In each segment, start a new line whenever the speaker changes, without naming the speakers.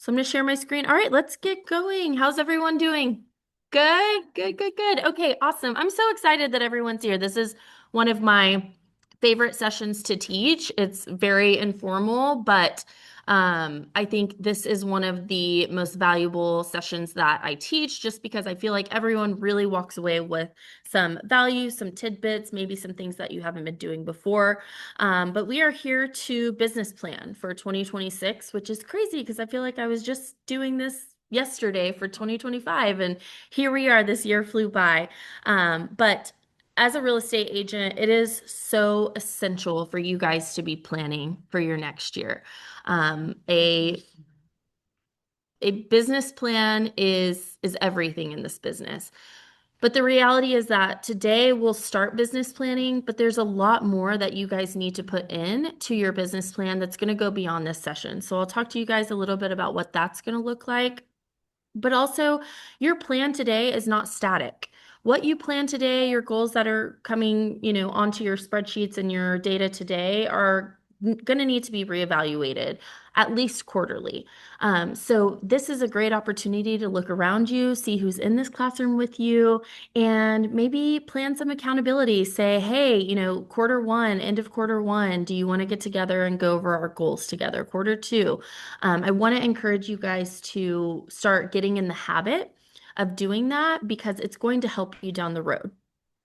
So I'm going to share my screen. All right, let's get going. How's everyone doing? Good, good, good, good. Okay, awesome. I'm so excited that everyone's here. This is one of my favorite sessions to teach. It's very informal, but I think this is one of the most valuable sessions that I teach just because I feel like everyone really walks away with some value, some tidbits, maybe some things that you haven't been doing before. But we are here to business plan for 2026, which is crazy because I feel like I was just doing this yesterday for 2025, and here we are. This year flew by. But as a real estate agent, it is so essential for you guys to be planning for your next year. Um, a a business plan is everything in this business. But the reality is that today we'll start business planning, but there's a lot more that you guys need to put in to your business plan that's going to go beyond this session. So I'll talk to you guys a little bit about what that's going to look like. But also, your plan today is not static. What you plan today, your goals that are coming, onto your spreadsheets and your data today are going to need to be reevaluated at least quarterly. So this is a great opportunity to look around you, see who's in this classroom with you, and maybe plan some accountability. Say, hey, quarter one, end of quarter one, do you want to get together and go over our goals together? Quarter two. I want to encourage you guys to start getting in the habit of doing that because it's going to help you down the road.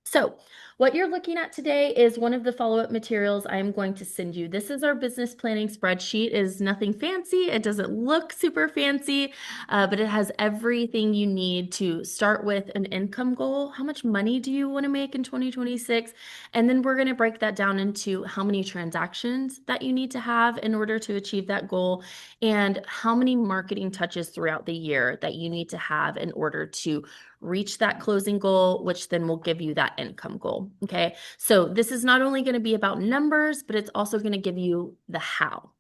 So, what you're looking at today is one of the follow-up materials I am going to send you. This is our business planning spreadsheet. It is nothing fancy. It doesn't look super fancy, but it has everything you need to start with an income goal. How much money do you want to make in 2026? And then we're going to break that down into how many transactions that you need to have in order to achieve that goal and how many marketing touches throughout the year that you need to have in order to reach that closing goal, which then will give you that income goal. Okay. So this is not only going to be about numbers, but it's also going to give you the how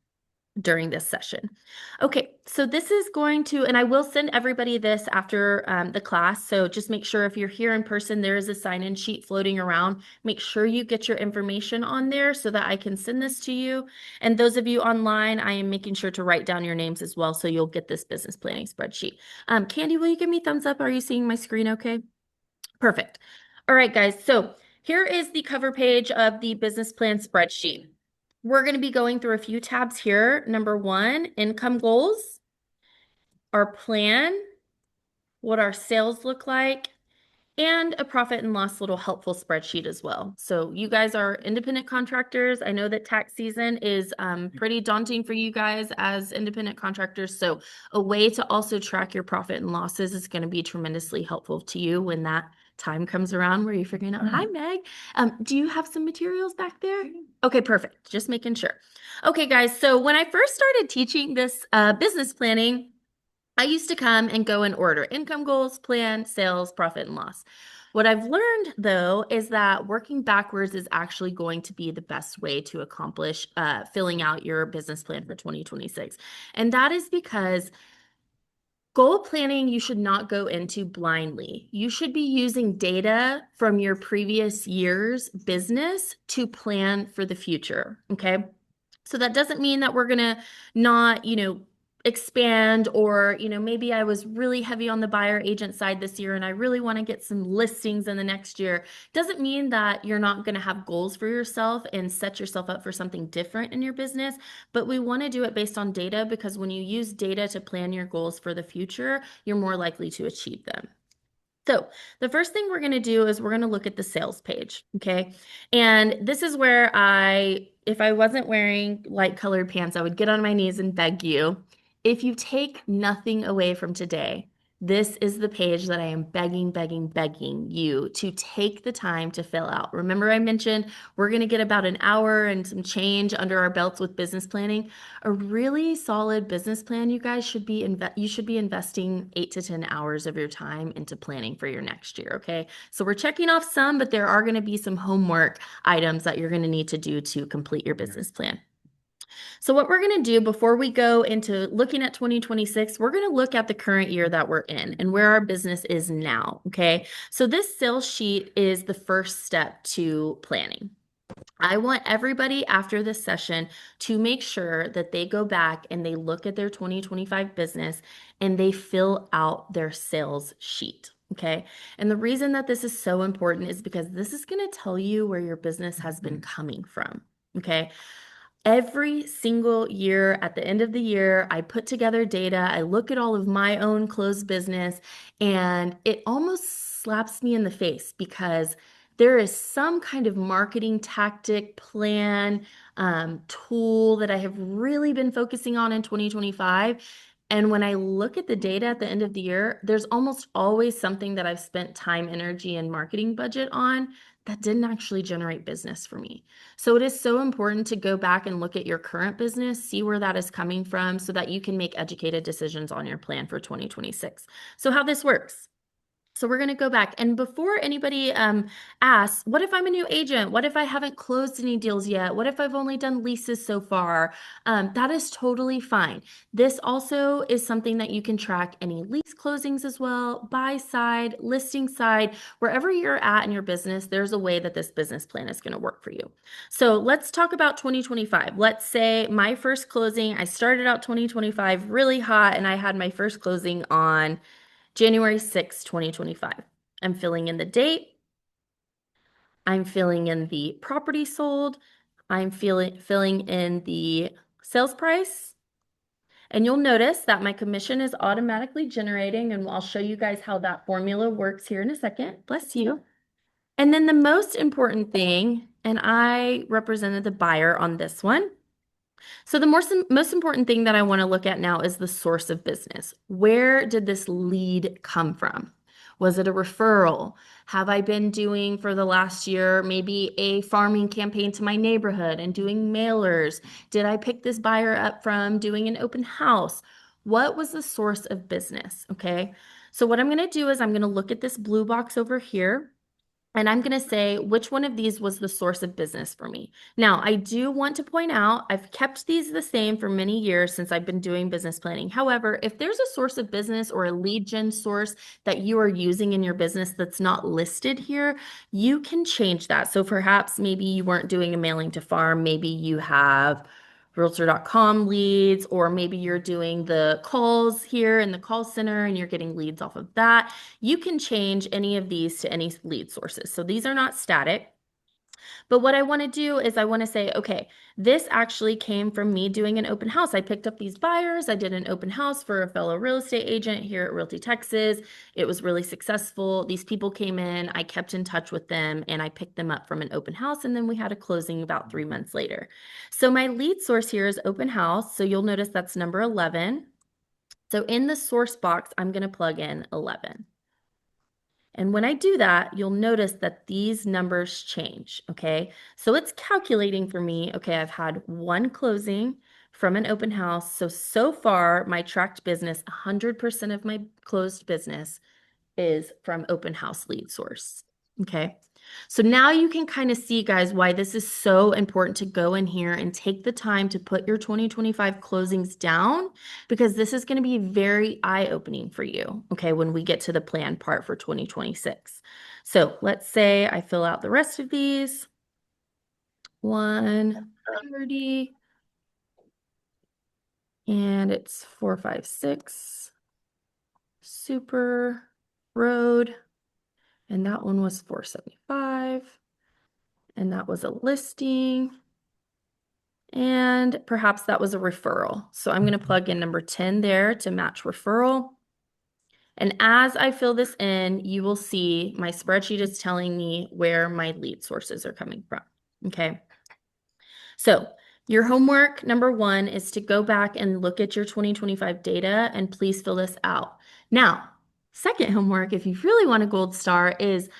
during this session. Okay, so this is going to, and I will send everybody this after the class. So just make sure if you're here in person, there is a sign-in sheet floating around. Make sure you get your information on there so that I can send this to you. And those of you online, I am making sure to write down your names as well so you'll get this business planning spreadsheet. Candy, will you give me thumbs up? Are you seeing my screen okay? Perfect. All right, guys. So here is the cover page of the business plan spreadsheet. We're going to be going through a few tabs here. Number one, income goals, our plan, what our sales look like, and a profit and loss little helpful spreadsheet as well. So you guys are independent contractors. I know that tax season is pretty daunting for you guys as independent contractors. So a way to also track your profit and losses is going to be tremendously helpful to you when that time comes around where you're figuring out, hi, Meg, do you have some materials back there? Okay, perfect. Just making sure. Okay, guys. So when I first started teaching this business planning, I used to come and go in order: income goals, plan, sales, profit, and loss. What I've learned, though, is that working backwards is actually going to be the best way to accomplish filling out your business plan for 2026. And that is because goal planning, you should not go into blindly. You should be using data from your previous year's business to plan for the future. Okay. So that doesn't mean that we're going to not, expand, or, maybe I was really heavy on the buyer agent side this year and I really want to get some listings in the next year. Doesn't mean that you're not going to have goals for yourself and set yourself up for something different in your business, but we want to do it based on data because when you use data to plan your goals for the future, you're more likely to achieve them. So the first thing we're going to do is we're going to look at the sales page. Okay. And this is where if I wasn't wearing light colored pants, I would get on my knees and beg you. If you take nothing away from today, this is the page that I am begging, begging, begging you to take the time to fill out. Remember, I mentioned we're going to get about an hour and some change under our belts with business planning. A really solid business plan, you guys you should be investing 8 to 10 hours of your time into planning for your next year, okay? So we're checking off some, but there are going to be some homework items that you're going to need to do to complete your business plan. So what we're going to do before we go into looking at 2026, we're going to look at the current year that we're in and where our business is now, okay? So this sales sheet is the first step to planning. I want everybody after this session to make sure that they go back and they look at their 2025 business and they fill out their sales sheet. Okay. And the reason that this is so important is because this is going to tell you where your business has been coming from. Okay. Every single year, at the end of the year, I put together data. I look at all of my own closed business, and it almost slaps me in the face because there is some kind of marketing tactic, plan, tool that I have really been focusing on in 2025. And when I look at the data at the end of the year, there's almost always something that I've spent time, energy, and marketing budget on that didn't actually generate business for me. So it is so important to go back and look at your current business, see where that is coming from so that you can make educated decisions on your plan for 2026. So how this works. So we're going to go back. And before anybody asks, what if I'm a new agent? What if I haven't closed any deals yet? What if I've only done leases so far? That is totally fine. This also is something that you can track any lease closings as well, buy side, listing side, wherever you're at in your business, there's a way that this business plan is going to work for you. So let's talk about 2025. Let's say my first closing, I started out 2025 really hot and I had my first closing on January 6, 2025. I'm filling in the date. I'm filling in the property sold. I'm filling in the sales price. And you'll notice that my commission is automatically generating, and I'll show you guys how that formula works here in a second. Bless you. And then the most important thing, and I represented the buyer on this one. So the most important thing that I want to look at now is the source of business. Where did this lead come from? Was it a referral? Have I been doing for the last year maybe a farming campaign to my neighborhood and doing mailers? Did I pick this buyer up from doing an open house? What was the source of business? Okay. So what I'm going to do is I'm going to look at this blue box over here. And I'm going to say which one of these was the source of business for me. Now, I do want to point out I've kept these the same for many years since I've been doing business planning. However, if there's a source of business or a lead gen source that you are using in your business that's not listed here, you can change that. So perhaps maybe you weren't doing a mailing to farm, maybe you have Realtor.com leads, or maybe you're doing the calls here in the call center and you're getting leads off of that. You can change any of these to any lead sources. So these are not static. But what I want to do is I want to say, okay, this actually came from me doing an open house. I picked up these buyers. I did an open house for a fellow real estate agent here at Realty Texas. It was really successful. These people came in, I kept in touch with them, and I picked them up from an open house. And then we had a closing about 3 months later. So my lead source here is open house. So you'll notice that's number 11. So in the source box, I'm going to plug in 11. And when I do that, you'll notice that these numbers change, okay? So it's calculating for me, okay, I've had one closing from an open house. So far, my tracked business, 100% of my closed business is from open house lead source, okay? So now you can kind of see, guys, why this is so important to go in here and take the time to put your 2025 closings down, because this is going to be very eye-opening for you, okay, when we get to the plan part for 2026. So let's say I fill out the rest of these. 130, and it's 456 Super Road. And that one was 475. And that was a listing. And perhaps that was a referral. So I'm going to plug in number 10 there to match referral. And as I fill this in, you will see my spreadsheet is telling me where my lead sources are coming from. Okay. So your homework number 1 is to go back and look at your 2025 data and please fill this out. Now, second homework, if you really want a gold star, is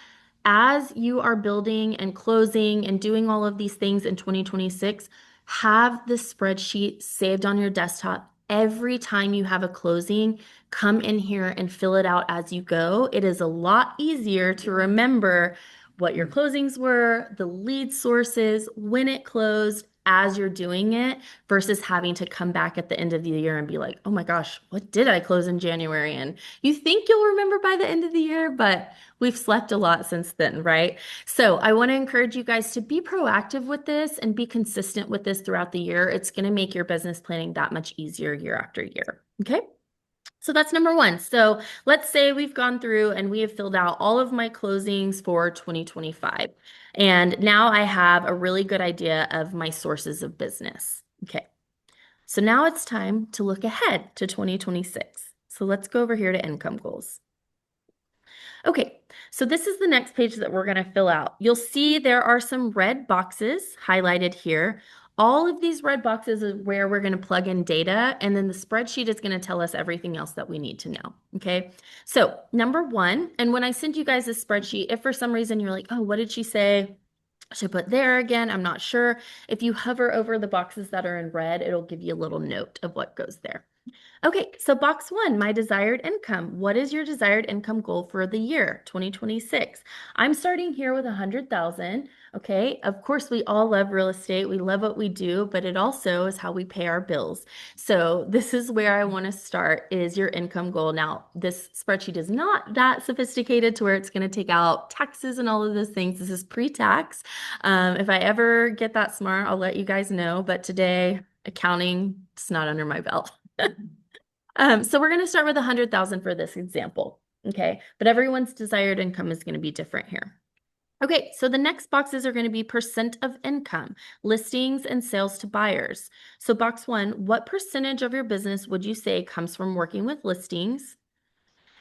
as you are building and closing and doing all of these things in 2026, have the spreadsheet saved on your desktop. Every time you have a closing, come in here and fill it out as you go. It is a lot easier to remember what your closings were, the lead sources, when it closed, as you're doing it versus having to come back at the end of the year and be like, oh my gosh, what did I close in January? And you think you'll remember by the end of the year, but we've slept a lot since then, right? So I want to encourage you guys to be proactive with this and be consistent with this throughout the year. It's going to make your business planning that much easier year after year. Okay. So that's number one. So let's say we've gone through and we have filled out all of my closings for 2025. And now I have a really good idea of my sources of business. Okay. So now it's time to look ahead to 2026. So let's go over here to income goals. Okay, so this is the next page that we're going to fill out. You'll see there are some red boxes highlighted here. All of these red boxes is where we're going to plug in data, and then the spreadsheet is going to tell us everything else that we need to know. Okay, so number one, and when I send you guys this spreadsheet, if for some reason you're like, oh, what did she say? I should put there again. I'm not sure. If you hover over the boxes that are in red, it'll give you a little note of what goes there. Okay, so box one, my desired income. What is your desired income goal for the year 2026? I'm starting here with 100,000. Okay, of course, we all love real estate. We love what we do, but it also is how we pay our bills. So this is where I want to start is your income goal. Now, this spreadsheet is not that sophisticated to where it's going to take out taxes and all of those things. This is pre-tax. If I ever get that smart, I'll let you guys know. But today, accounting, it's not under my belt. So we're going to start with 100,000 for this example. Okay, but everyone's desired income is going to be different here. Okay, so the next boxes are going to be percent of income, listings and sales to buyers. So box one, what percentage of your business would you say comes from working with listings?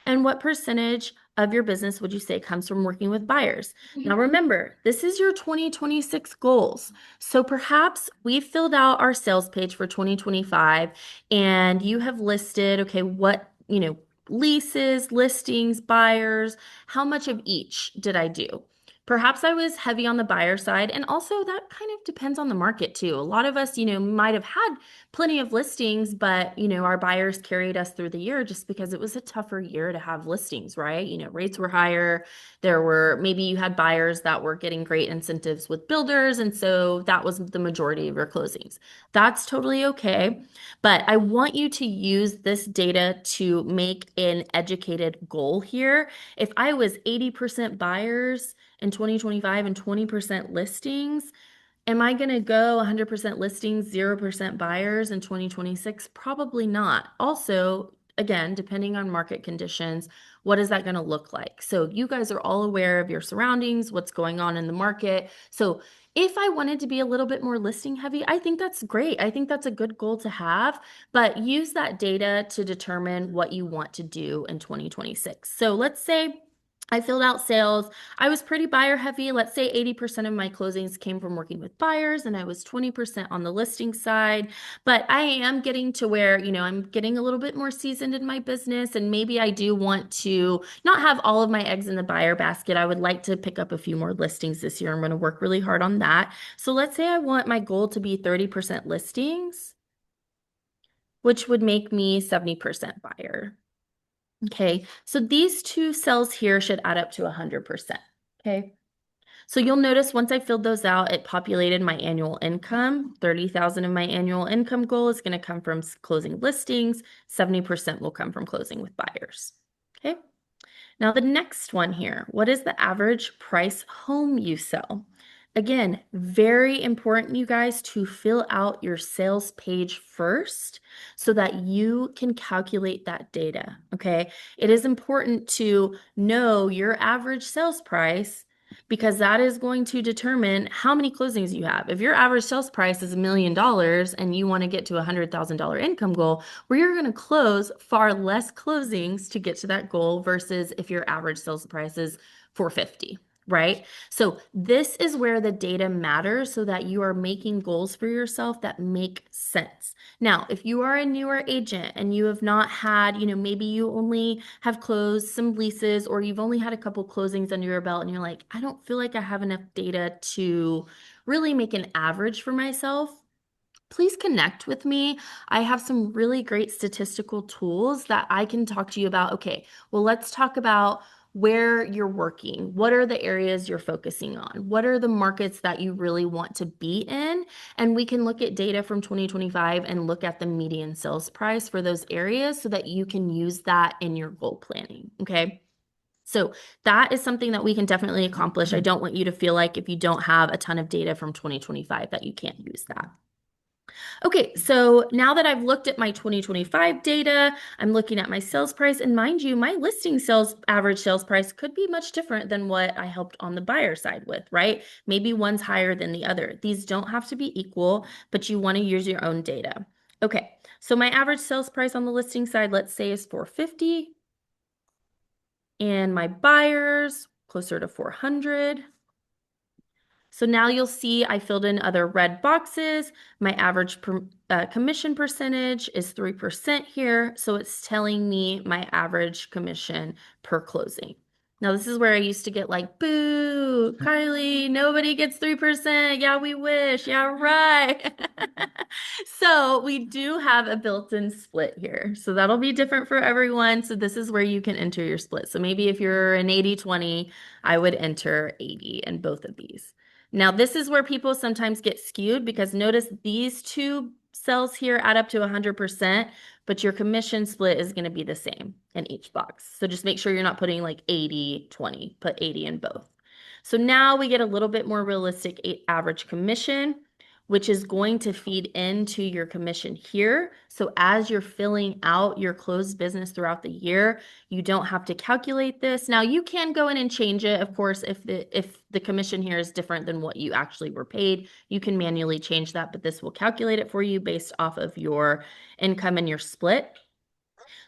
And what percentage of your business would you say comes from working with buyers? Now, remember, this is your 2026 goals. So perhaps we've filled out our sales page for 2025 and you have listed, okay, what, leases, listings, buyers, how much of each did I do? Perhaps I was heavy on the buyer side, and also that kind of depends on the market too. A lot of us, might have had plenty of listings, but our buyers carried us through the year just because it was a tougher year to have listings, right? Rates were higher. Maybe you had buyers that were getting great incentives with builders, and so that was the majority of your closings. That's totally okay. But I want you to use this data to make an educated goal here. If I was 80% buyers in 2025 and 20% listings, am I going to go 100% listings, 0% buyers in 2026? Probably not. Also, again, depending on market conditions, what is that going to look like? So you guys are all aware of your surroundings, what's going on in the market. So if I wanted to be a little bit more listing heavy, I think that's great. I think that's a good goal to have, but use that data to determine what you want to do in 2026. So let's say I filled out sales. I was pretty buyer heavy. Let's say 80% of my closings came from working with buyers and I was 20% on the listing side. But I am getting to where, I'm getting a little bit more seasoned in my business and maybe I do want to not have all of my eggs in the buyer basket. I would like to pick up a few more listings this year. I'm going to work really hard on that. So let's say I want my goal to be 30% listings, which would make me 70% buyer. Okay, so these two cells here should add up to 100%. Okay, so you'll notice once I filled those out, it populated my annual income. 30,000 of my annual income goal is going to come from closing listings. 70% will come from closing with buyers. Okay, now the next one here, what is the average price home you sell? Again, very important, you guys, to fill out your sales page first so that you can calculate that data, okay? It is important to know your average sales price because that is going to determine how many closings you have. If your average sales price is $1 million and you want to get to a $100,000 income goal, where you're going to close far less closings to get to that goal versus if your average sales price is 450. Right? So this is where the data matters so that you are making goals for yourself that make sense. Now, if you are a newer agent and you have not had, maybe you only have closed some leases or you've only had a couple closings under your belt and you're like, I don't feel like I have enough data to really make an average for myself. Please connect with me. I have some really great statistical tools that I can talk to you about. Okay, well, let's talk about where you're working. What are the areas you're focusing on? What are the markets that you really want to be in? And we can look at data from 2025 and look at the median sales price for those areas so that you can use that in your goal planning. Okay. So that is something that we can definitely accomplish. I don't want you to feel like if you don't have a ton of data from 2025 that you can't use that. Okay, so now that I've looked at my 2025 data, I'm looking at my sales price, and mind you, my listing sales average sales price could be much different than what I helped on the buyer side with, right? Maybe one's higher than the other. These don't have to be equal, but you want to use your own data. Okay, so my average sales price on the listing side, let's say, is 450, and my buyers closer to 400. So now you'll see I filled in other red boxes. My average commission percentage is 3% here. So it's telling me my average commission per closing. Now, this is where I used to get like, boo, Kylie, nobody gets 3%. Yeah, we wish. Yeah, right. So we do have a built-in split here. So that'll be different for everyone. So this is where you can enter your split. So maybe if you're an 80-20, I would enter 80 in both of these. Now, this is where people sometimes get skewed because notice these two cells here add up to 100%, but your commission split is going to be the same in each box. So just make sure you're not putting like 80-20, put 80 in both. So now we get a little bit more realistic average commission, which is going to feed into your commission here. So as you're filling out your closed business throughout the year, you don't have to calculate this. Now you can go in and change it. Of course, if the commission here is different than what you actually were paid, you can manually change that, but this will calculate it for you based off of your income and your split.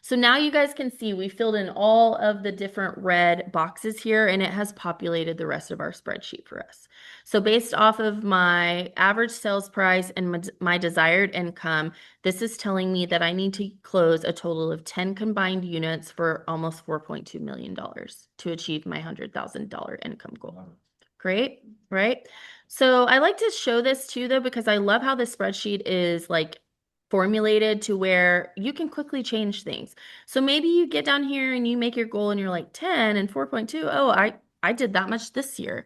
So now you guys can see we filled in all of the different red boxes here, and it has populated the rest of our spreadsheet for us. So based off of my average sales price and my desired income, this is telling me that I need to close a total of 10 combined units for almost $4.2 million to achieve my $100,000 income goal. Great, right? So I like to show this too, though, because I love how this spreadsheet is like formulated to where you can quickly change things. So maybe you get down here and you make your goal and you're like 10 and 4.2. Oh, I did that much this year.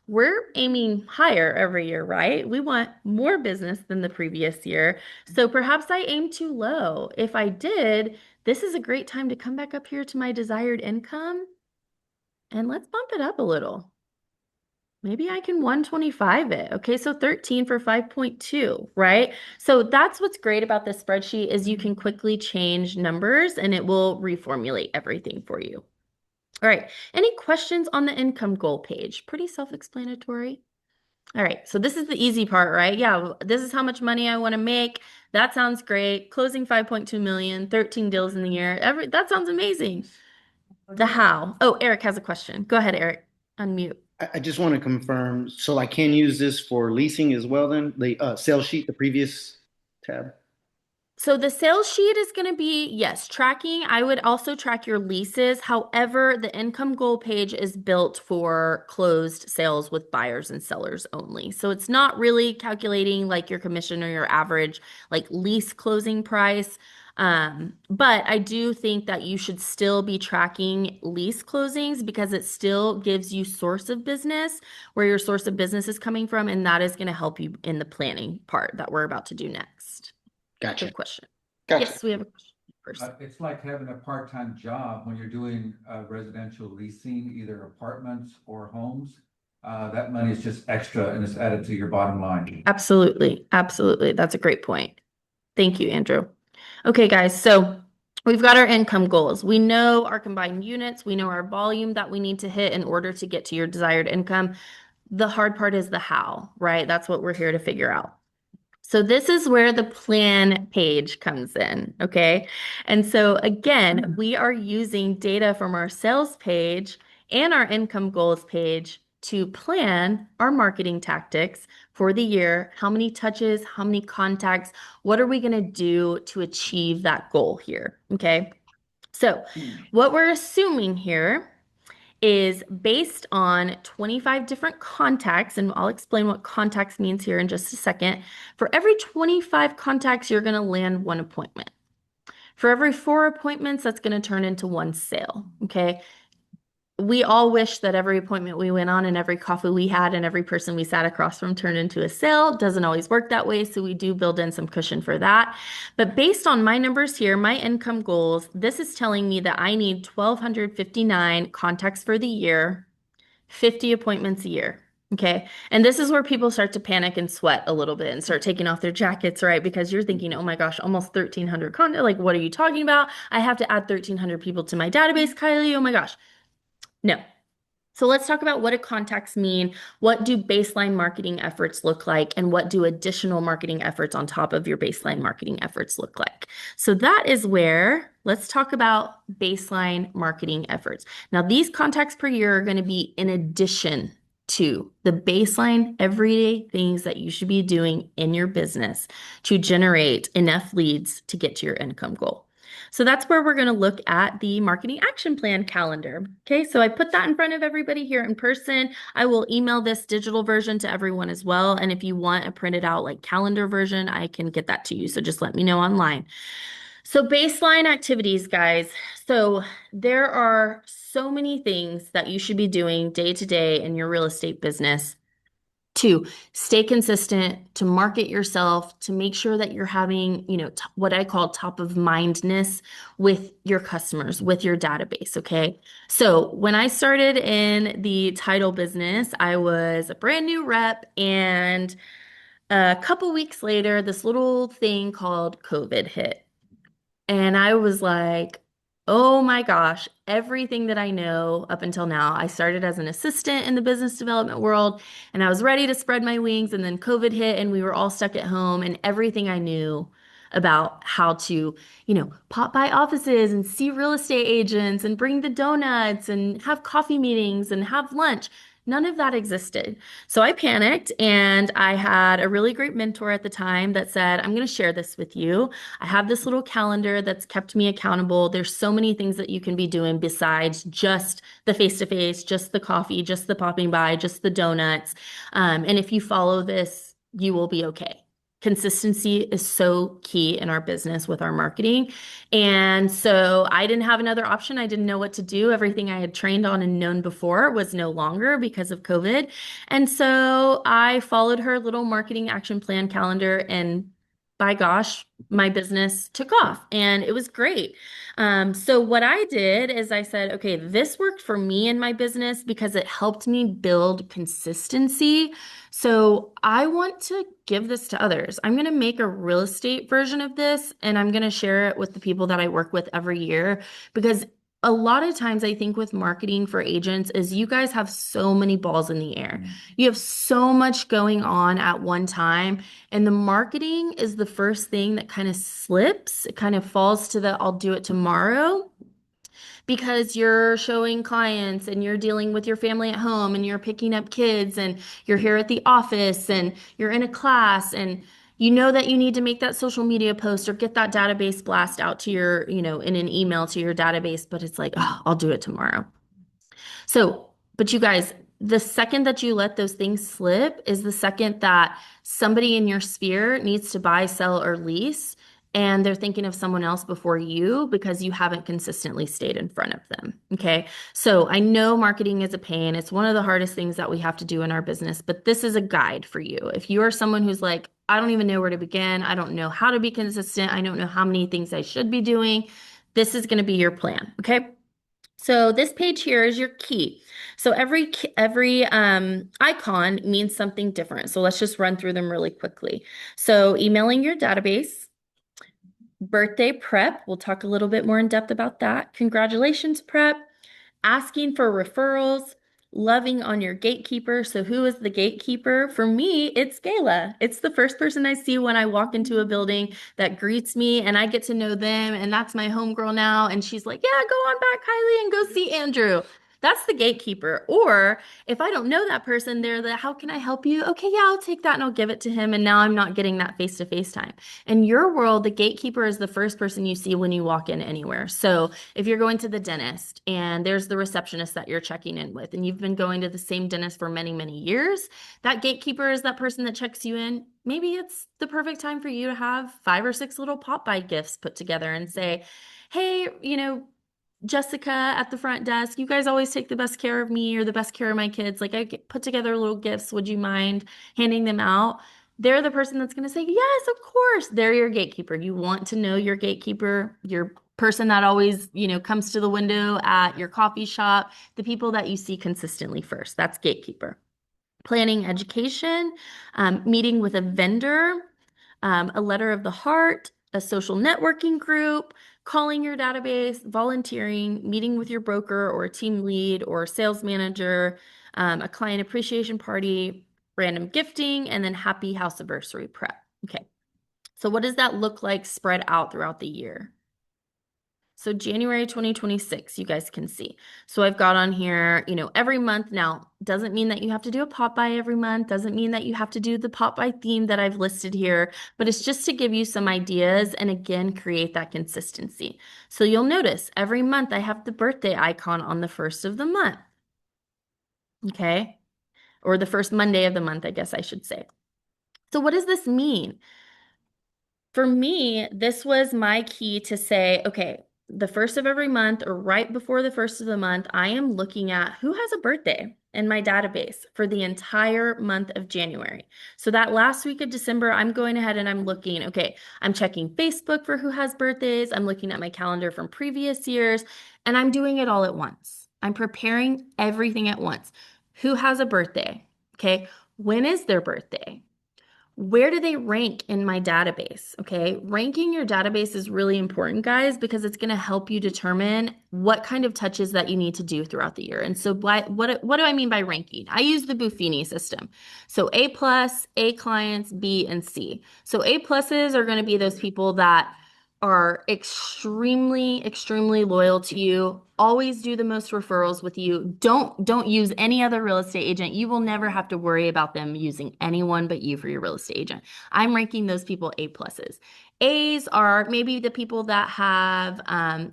We're aiming higher every year, right? We want more business than the previous year. So perhaps I aim too low. If I did, this is a great time to come back up here to my desired income and let's bump it up a little. Maybe I can 125 it. Okay, so 13 for 5.2, right? So that's what's great about this spreadsheet is you can quickly change numbers and it will reformulate everything for you. All right, any questions on the income goal page? Pretty self-explanatory. All right, so this is the easy part, right? Yeah, this is how much money I want to make. That sounds great. Closing 5.2 million, 13 deals in the year. That sounds amazing. The how. Oh, Eric has a question. Go ahead, Eric. Unmute.
I just want to confirm, so I can use this for leasing as well then? The sales sheet, the previous tab?
So the sales sheet is going to be, yes, tracking. I would also track your leases. However, the income goal page is built for closed sales with buyers and sellers only. So it's not really calculating like your commission or your average like lease closing price. But I do think that you should still be tracking lease closings because it still gives you source of business, where your source of business is coming from, and that is going to help you in the planning part that we're about to do next.
Gotcha.
Good question.
Gotcha.
Yes, we have a question first.
It's like having a part-time job when you're doing residential leasing, either apartments or homes. That money is just extra and it's added to your bottom line.
Absolutely. Absolutely. That's a great point. Thank you, Andrew. Okay, guys. So we've got our income goals. We know our combined units. We know our volume that we need to hit in order to get to your desired income. The hard part is the how, right? That's what we're here to figure out. So this is where the plan page comes in, okay? And so again, we are using data from our sales page and our income goals page to plan our marketing tactics for the year. How many touches, how many contacts, what are we gonna do to achieve that goal here, okay? So what we're assuming here is based on 25 different contacts, and I'll explain what contacts means here in just a second. For every 25 contacts, you're going to land one appointment. For every 4 appointments, that's going to turn into one sale, okay? we all wish that every appointment we went on and every coffee we had and every person we sat across from turned into a sale. Doesn't always work that way, so we do build in some cushion for that. But based on my numbers here, my income goals, this is telling me that I need 1,259 contacts for the year, 50 appointments a year. Okay. And this is where people start to panic and sweat a little bit and start taking off their jackets, right? Because you're thinking, oh my gosh, almost 1,300 content. Like, what are you talking about? I have to add 1,300 people to my database, Kylie. Oh my gosh. No. So let's talk about what do contacts mean? What do baseline marketing efforts look like? And what do additional marketing efforts on top of your baseline marketing efforts look like? So that is where let's talk about baseline marketing efforts. Now, these contacts per year are going to be in addition to the baseline everyday things that you should be doing in your business to generate enough leads to get to your income goal. So that's where we're going to look at the marketing action plan calendar. Okay, so I put that in front of everybody here in person. I will email this digital version to everyone as well. And if you want a printed out like calendar version, I can get that to you. So just let me know online. So baseline activities, guys. So there are so many things that you should be doing day to day in your real estate business to stay consistent, to market yourself, to make sure that you're having, what I call top of mindness with your customers, with your database. Okay. So when I started in the title business, I was a brand new rep, and a couple weeks later, this little thing called COVID hit. And I was like, oh my gosh, everything that I know up until now, I started as an assistant in the business development world, and I was ready to spread my wings. And then COVID hit, and we were all stuck at home, and everything I knew about how to, pop by offices and see real estate agents and bring the donuts and have coffee meetings and have lunch. None of that existed. So I panicked, and I had a really great mentor at the time that said, I'm going to share this with you. I have this little calendar that's kept me accountable. There's so many things that you can be doing besides just the face-to-face, just the coffee, just the popping by, just the donuts. And if you follow this, you will be okay. Consistency is so key in our business with our marketing. And so I didn't have another option. I didn't know what to do. Everything I had trained on and known before was no longer because of COVID. And so I followed her little marketing action plan calendar, and by gosh, my business took off and it was great. So what I did is I said, okay, this worked for me in my business because it helped me build consistency. So I want to give this to others. I'm going to make a real estate version of this, and I'm going to share it with the people that I work with every year, because a lot of times I think with marketing for agents is you guys have so many balls in the air. You have so much going on at one time, and the marketing is the first thing that kind of slips. It kind of falls to the I'll do it tomorrow, because you're showing clients and you're dealing with your family at home and you're picking up kids and you're here at the office and you're in a class, and you know that you need to make that social media post or get that database blast out to your, in an email to your database, but it's like, oh, I'll do it tomorrow. So, but you guys, the second that you let those things slip is the second that somebody in your sphere needs to buy, sell, or lease, and they're thinking of someone else before you because you haven't consistently stayed in front of them. Okay. So I know marketing is a pain. It's one of the hardest things that we have to do in our business, but this is a guide for you. If you are someone who's like, I don't even know where to begin, I don't know how to be consistent, I don't know how many things I should be doing, this is going to be your plan. Okay. So this page here is your key. So every icon means something different. So let's just run through them really quickly. So emailing your database, birthday prep, we'll talk a little bit more in depth about that. Congratulations prep, asking for referrals, loving on your gatekeeper. So who is the gatekeeper? For me, it's Gayla. It's the first person I see when I walk into a building that greets me, and I get to know them, and that's my homegirl now. And she's like, yeah, go on back, Kylie, and go see Andrew. That's the gatekeeper. Or if I don't know that person, they're the, how can I help you? Okay, yeah, I'll take that and I'll give it to him. And now I'm not getting that face-to-face time. In your world, the gatekeeper is the first person you see when you walk in anywhere. So if you're going to the dentist and there's the receptionist that you're checking in with, and you've been going to the same dentist for many, many years, that gatekeeper is that person that checks you in. Maybe it's the perfect time for you to have 5 or 6 little pop-by gifts put together and say, hey, Jessica at the front desk, you guys always take the best care of me or the best care of my kids. Like put together little gifts. Would you mind handing them out? They're the person that's going to say, yes, of course. They're your gatekeeper. You want to know your gatekeeper, your person that always, comes to the window at your coffee shop, the people that you see consistently first. That's gatekeeper. Planning education, meeting with a vendor, a letter of the heart, a social networking group, calling your database, volunteering, meeting with your broker or a team lead or sales manager, a client appreciation party, random gifting, and then happy house anniversary prep. Okay. So what does that look like spread out throughout the year? So January 2026, you guys can see. So I've got on here, every month now. Doesn't mean that you have to do a pop by every month. Doesn't mean that you have to do the pop by theme that I've listed here, but it's just to give you some ideas and again, create that consistency. So you'll notice every month I have the birthday icon on the first of the month. Okay. Or the first Monday of the month, I guess I should say. So what does this mean? For me, this was my key to say, okay, the first of every month or right before the first of the month, I am looking at who has a birthday in my database for the entire month of January. So that last week of December, I'm going ahead and I'm looking, okay, I'm checking Facebook for who has birthdays. I'm looking at my calendar from previous years, and I'm doing it all at once. I'm preparing everything at once. Who has a birthday? Okay. When is their birthday? Where do they rank in my database? Okay, ranking your database is really important, guys, because it's going to help you determine what kind of touches that you need to do throughout the year. And so, what do I mean by ranking? I use the Buffini system. So A plus, A clients, B, and C. So A pluses are going to be those people that are extremely, extremely loyal to you, always do the most referrals with you. Don't use any other real estate agent. You will never have to worry about them using anyone but you for your real estate agent. I'm ranking those people A pluses. A's are maybe the people that have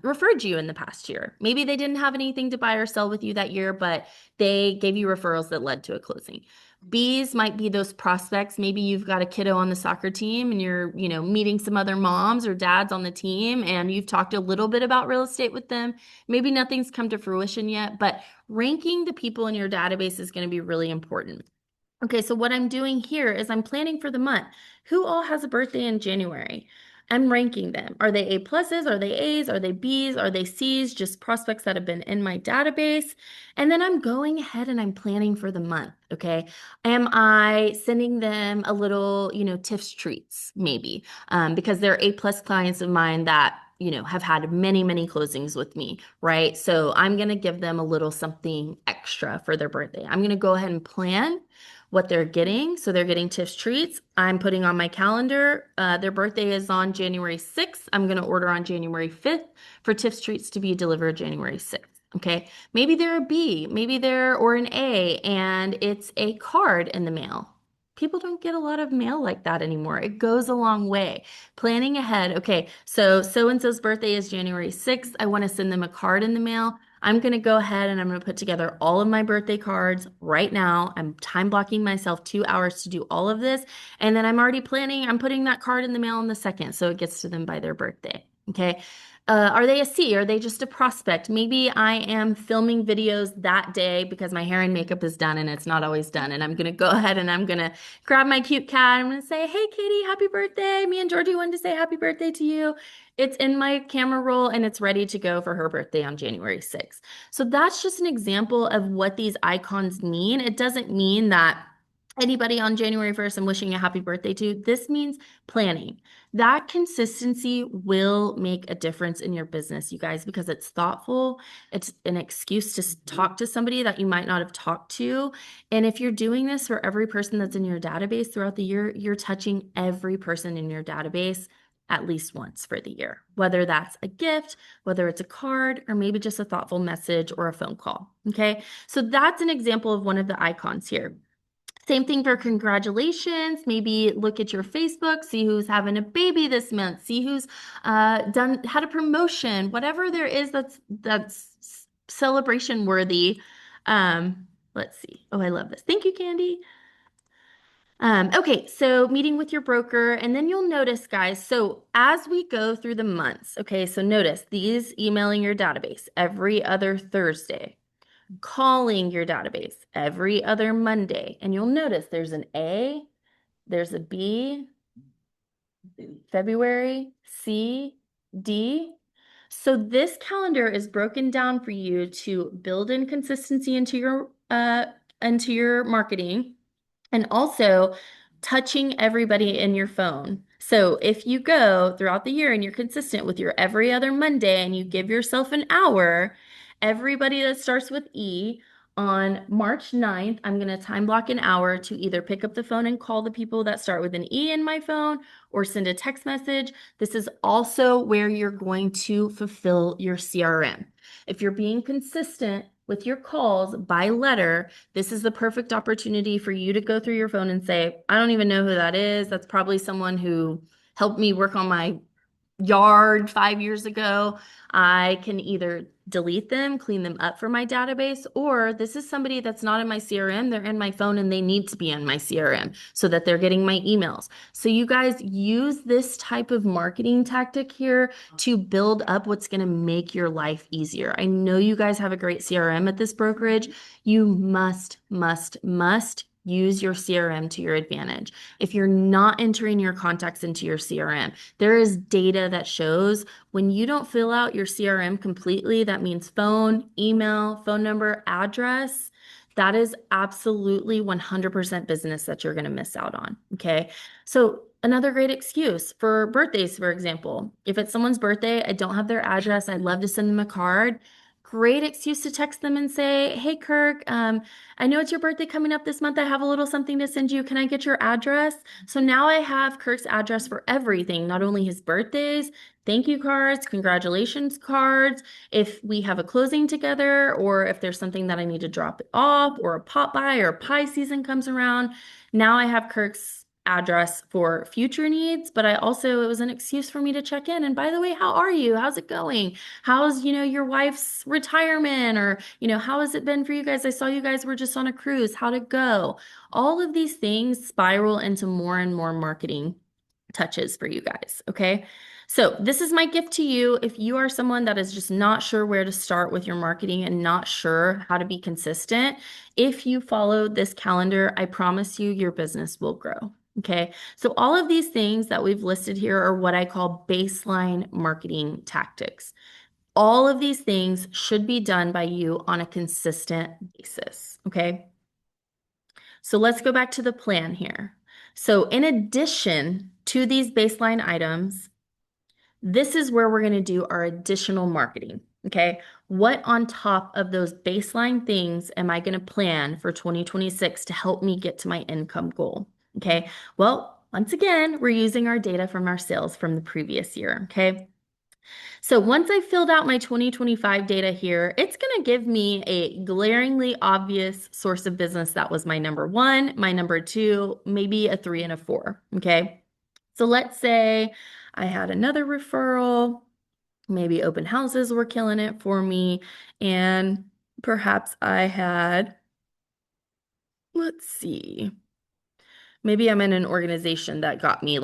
referred you in the past year. Maybe they didn't have anything to buy or sell with you that year, but they gave you referrals that led to a closing. B's might be those prospects. Maybe you've got a kiddo on the soccer team and you're, meeting some other moms or dads on the team and you've talked a little bit about real estate with them. Maybe nothing's come to fruition yet, but ranking the people in your database is going to be really important. Okay, so what I'm doing here is I'm planning for the month. Who all has a birthday in January? I'm ranking them. Are they A pluses? Are they A's? Are they B's? Are they C's? Just prospects that have been in my database. And then I'm going ahead and I'm planning for the month. Okay. Am I sending them a little, tips treats maybe? Because they're A plus clients of mine that have had many, many closings with me, right? So I'm going to give them a little something extra for their birthday. I'm going to go ahead and plan what they're getting. So they're getting Tiff's treats. I'm putting on my calendar. Their birthday is on January 6th. I'm going to order on January 5th for Tiff's treats to be delivered January 6th. Okay. Maybe they're a B, maybe they're or an A, and it's a card in the mail. People don't get a lot of mail like that anymore. It goes a long way. Planning ahead. Okay, so and so's birthday is January 6th. I want to send them a card in the mail. I'm going to go ahead and I'm going to put together all of my birthday cards right now. I'm time blocking myself 2 hours to do all of this. And then I'm already planning, I'm putting that card in the mail in the second so it gets to them by their birthday. Okay. Are they a C? Are they just a prospect? Maybe I am filming videos that day because my hair and makeup is done and it's not always done. And I'm going to go ahead and I'm going to grab my cute cat. I'm going to say, hey, Katie, happy birthday. Me and Georgie wanted to say happy birthday to you. It's in my camera roll and it's ready to go for her birthday on January 6th. So that's just an example of what these icons mean. It doesn't mean that anybody on January 1st I'm wishing a happy birthday to. This means planning. That consistency will make a difference in your business, you guys, because it's thoughtful. It's an excuse to talk to somebody that you might not have talked to. And if you're doing this for every person that's in your database throughout the year, you're touching every person in your database at least once for the year, whether that's a gift, whether it's a card, or maybe just a thoughtful message or a phone call. Okay. So that's an example of one of the icons here. Same thing for congratulations. Maybe look at your Facebook, see who's having a baby this month, see who's had a promotion, whatever there is that's celebration worthy. Let's see. Oh, I love this. Thank you, Candy. Okay, so meeting with your broker, and then you'll notice, guys, so as we go through the months, okay, so notice these emailing your database every other Thursday, calling your database every other Monday, and you'll notice there's an A, there's a B, February, C, D. So this calendar is broken down for you to build in consistency into your marketing and also touching everybody in your phone. So if you go throughout the year and you're consistent with your every other Monday and you give yourself an hour, everybody that starts with E on March 9th, I'm going to time block an hour to either pick up the phone and call the people that start with an E in my phone or send a text message. This is also where you're going to fulfill your CRM. If you're being consistent with your calls by letter, this is the perfect opportunity for you to go through your phone and say, I don't even know who that is. That's probably someone who helped me work on my yard 5 years ago. I can either delete them, clean them up for my database, or this is somebody that's not in my CRM. They're in my phone and they need to be in my CRM so that they're getting my emails. So you guys use this type of marketing tactic here to build up what's going to make your life easier. I know you guys have a great CRM at this brokerage. You must use your CRM to your advantage. If you're not entering your contacts into your CRM, there is data that shows when you don't fill out your CRM completely, that means phone, email, phone number, address. That is absolutely 100% business that you're going to miss out on. Okay. So, another great excuse for birthdays, for example, if it's someone's birthday, I don't have their address, I'd love to send them a card. Great excuse to text them and say, hey, Kirk, I know it's your birthday coming up this month. I have a little something to send you. Can I get your address? So now I have Kirk's address for everything, not only his birthdays, thank you cards, congratulations cards, if we have a closing together, or if there's something that I need to drop it off, or a pop by or pie season comes around. Now I have Kirk's address for future needs, but it was an excuse for me to check in. And by the way, how are you? How's it going? How's, your wife's retirement? Or, how has it been for you guys? I saw you guys were just on a cruise. How'd it go? All of these things spiral into more and more marketing touches for you guys. Okay. So this is my gift to you. If you are someone that is just not sure where to start with your marketing and not sure how to be consistent, if you follow this calendar, I promise you your business will grow. Okay. So all of these things that we've listed here are what I call baseline marketing tactics. All of these things should be done by you on a consistent basis. Okay. So let's go back to the plan here. So in addition to these baseline items, this is where we're going to do our additional marketing. Okay. What on top of those baseline things am I going to plan for 2026 to help me get to my income goal? Okay. Well, once again, we're using our data from our sales from the previous year. Okay. So once I filled out my 2025 data here, it's going to give me a glaringly obvious source of business that was my number one, my number two, maybe a three and a four. Okay. So let's say I had another referral, maybe open houses were killing it for me, and perhaps I had, let's see. Maybe I'm in an organization that got me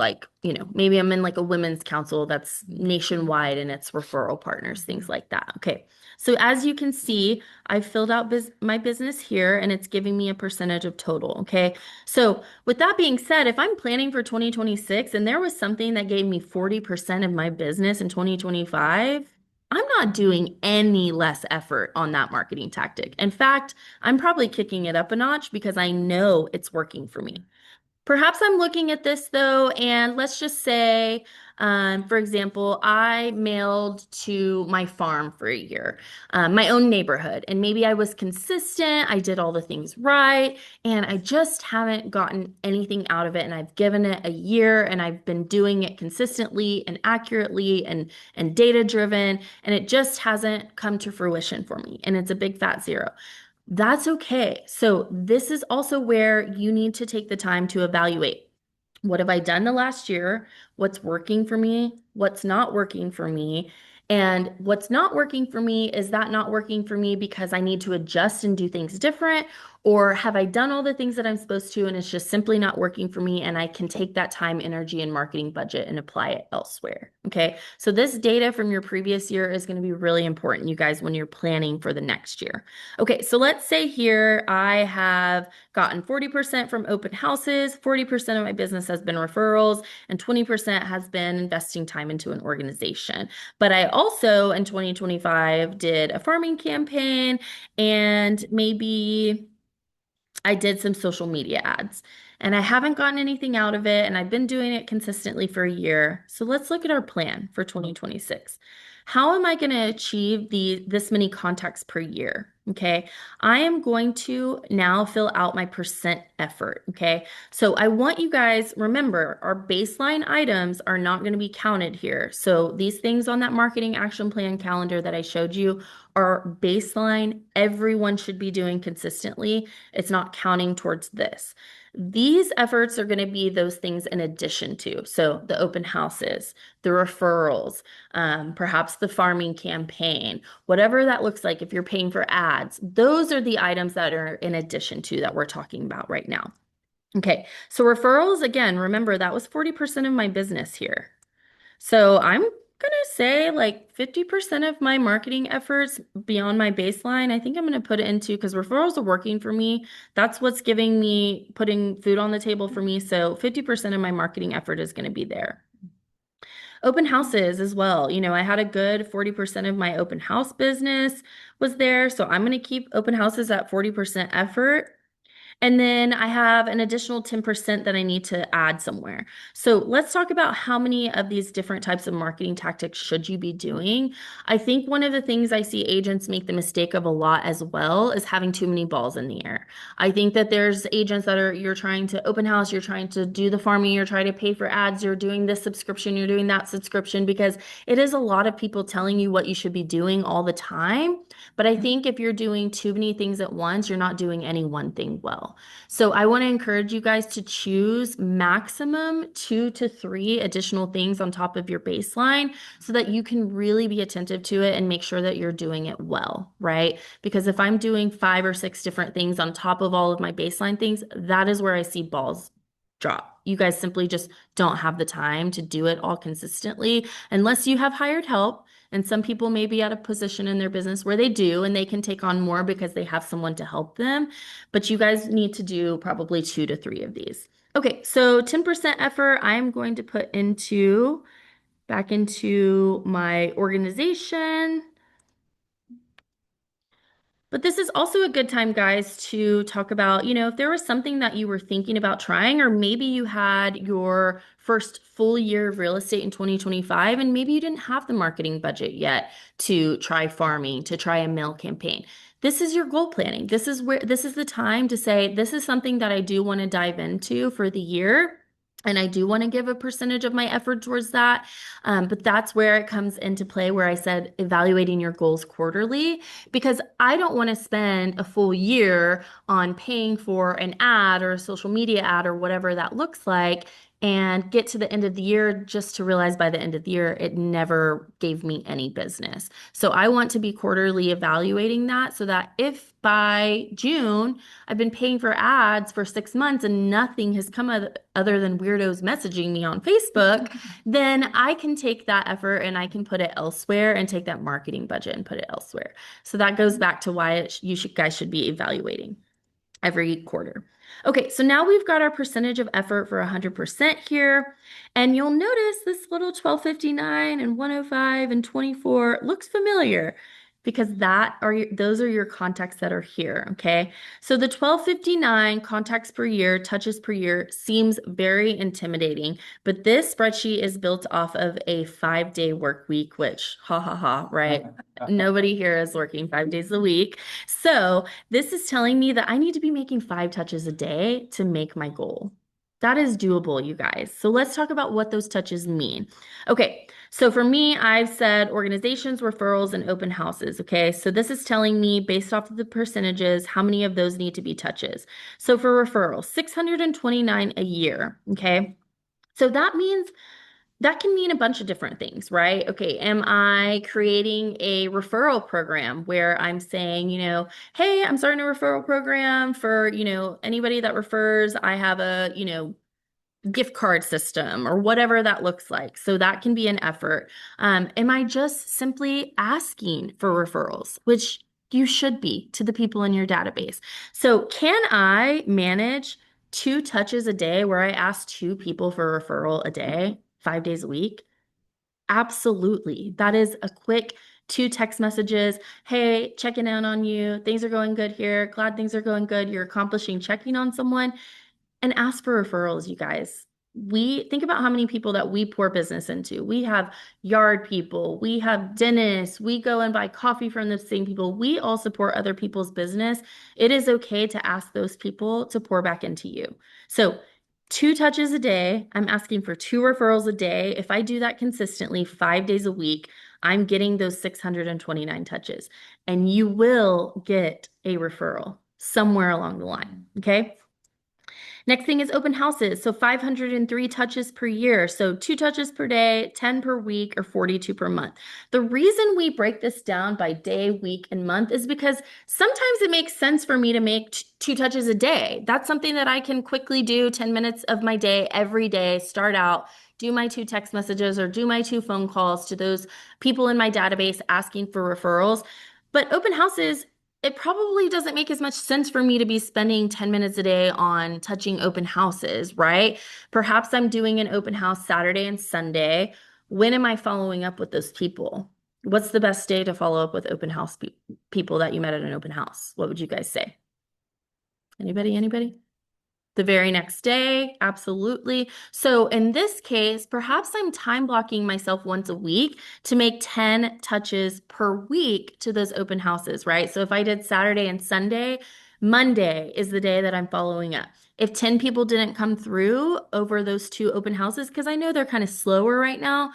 maybe I'm in like a women's council that's nationwide and it's referral partners, things like that. Okay. So as you can see, I filled out my business here and it's giving me a percentage of total. Okay. So with that being said, if I'm planning for 2026 and there was something that gave me 40% of my business in 2025, I'm not doing any less effort on that marketing tactic. In fact, I'm probably kicking it up a notch because I know it's working for me. Perhaps I'm looking at this though, and let's just say, for example, I mailed to my farm for a year, my own neighborhood, and maybe I was consistent, I did all the things right, and I just haven't gotten anything out of it. And I've given it a year, and I've been doing it consistently and accurately and data driven, and it just hasn't come to fruition for me. And it's a big fat zero. That's okay. So this is also where you need to take the time to evaluate. What have I done the last year? What's working for me? What's not working for me? And what's not working for me, is that not working for me because I need to adjust and do things different? Or have I done all the things that I'm supposed to and it's just simply not working for me and I can take that time, energy, and marketing budget and apply it elsewhere? Okay. So this data from your previous year is going to be really important, you guys, when you're planning for the next year. Okay. So let's say here I have gotten 40% from open houses, 40% of my business has been referrals, and 20% has been investing time into an organization. But I also in 2025 did a farming campaign and maybe I did some social media ads and I haven't gotten anything out of it and I've been doing it consistently for a year. So let's look at our plan for 2026. How am I going to achieve this many contacts per year? Okay. I am going to now fill out my percent effort. Okay. So I want you guys, remember, our baseline items are not going to be counted here. So these things on that marketing action plan calendar that I showed you are baseline. Everyone should be doing consistently. It's not counting towards this. These efforts are going to be those things in addition to. So the open houses, the referrals, perhaps the farming campaign, whatever that looks like. If you're paying for ads, those are the items that are in addition to that we're talking about right now. Okay, so referrals, again, remember that was 40% of my business here. So I'm gonna say like 50% of my marketing efforts beyond my baseline, I think I'm gonna put it into, because referrals are working for me. That's what's giving me, putting food on the table for me. So 50% of my marketing effort is gonna be there. Open houses as well. You know, I had a good 40% of my open house business was there. So I'm gonna keep open houses at 40% effort. And then I have an additional 10% that I need to add somewhere. So let's talk about how many of these different types of marketing tactics should you be doing. I think one of the things I see agents make the mistake of a lot as well is having too many balls in the air. I think that there's agents that you're trying to open house, you're trying to do the farming, you're trying to pay for ads, you're doing this subscription, you're doing that subscription, because it is a lot of people telling you what you should be doing all the time. But I think if you're doing too many things at once, you're not doing any one thing well. So I want to encourage you guys to choose maximum 2 to 3 additional things on top of your baseline so that you can really be attentive to it and make sure that you're doing it well, right? Because if I'm doing 5 or 6 different things on top of all of my baseline things, that is where I see balls drop. You guys simply just don't have the time to do it all consistently unless you have hired help. And some people may be at a position in their business where they do, and they can take on more because they have someone to help them. But you guys need to do probably 2 to 3 of these. Okay, so 10% effort I'm going to put back into my organization. But this is also a good time, guys, to talk about, you know, if there was something that you were thinking about trying, or maybe you had your first full year of real estate in 2025, and maybe you didn't have the marketing budget yet to try farming, to try a mail campaign. This is your goal planning. This is the time to say, this is something that I do want to dive into for the year. And I do want to give a percentage of my effort towards that. But that's where it comes into play, where I said evaluating your goals quarterly, because I don't want to spend a full year on paying for an ad or a social media ad or whatever that looks like and get to the end of the year just to realize by the end of the year it never gave me any business. So I want to be quarterly evaluating that so that if by June I've been paying for ads for 6 months and nothing has come other than weirdos messaging me on Facebook, then I can take that effort and I can put it elsewhere and take that marketing budget and put it elsewhere. So that goes back to why guys should be evaluating every quarter. Okay, so now we've got our percentage of effort for 100% here. And you'll notice this little 1259 and 105 and 24 looks familiar because those are your contacts that are here, okay? So the 1259 contacts per year, touches per year seems very intimidating, but this spreadsheet is built off of a 5-day work week, which ha ha ha, right? Nobody here is working 5 days a week. So this is telling me that I need to be making 5 touches a day to make my goal. That is doable, you guys. So let's talk about what those touches mean. Okay, so for me, I've said organizations, referrals, and open houses. Okay, so this is telling me based off of the percentages, how many of those need to be touches. So for referrals, 629 a year. Okay, so that means That can mean a bunch of different things, right? Okay, am I creating a referral program where I'm saying, hey, I'm starting a referral program for, anybody that refers, I have a, gift card system or whatever that looks like. So that can be an effort. Am I just simply asking for referrals, which you should be to the people in your database? So can I manage 2 touches a day where I ask 2 people for referral a day, 5 days a week? Absolutely. That is a quick 2 text messages. Hey, checking in on you. Things are going good here. Glad things are going good. You're accomplishing checking on someone and ask for referrals, you guys. We think about how many people that we pour business into. We have yard people, we have dentists, we go and buy coffee from the same people. We all support other people's business. It is okay to ask those people to pour back into you. So, 2 touches a day. I'm asking for 2 referrals a day. If I do that consistently 5 days a week, I'm getting those 629 touches, and you will get a referral somewhere along the line. Okay. Next thing is open houses. So 503 touches per year. So 2 touches per day, 10 per week, or 42 per month. The reason we break this down by day, week, and month is because sometimes it makes sense for me to make 2 touches a day. That's something that I can quickly do 10 minutes of my day every day, start out, do my 2 text messages or do my 2 phone calls to those people in my database asking for referrals. But open houses, it probably doesn't make as much sense for me to be spending 10 minutes a day on touching open houses, right? Perhaps I'm doing an open house Saturday and Sunday. When am I following up with those people? What's the best day to follow up with open house people that you met at an open house? What would you guys say? Anybody? Anybody? The very next day, absolutely. So in this case, perhaps I'm time blocking myself once a week to make 10 touches per week to those open houses, right? So if I did Saturday and Sunday, Monday is the day that I'm following up. If 10 people didn't come through over those 2 open houses, because I know they're kind of slower right now,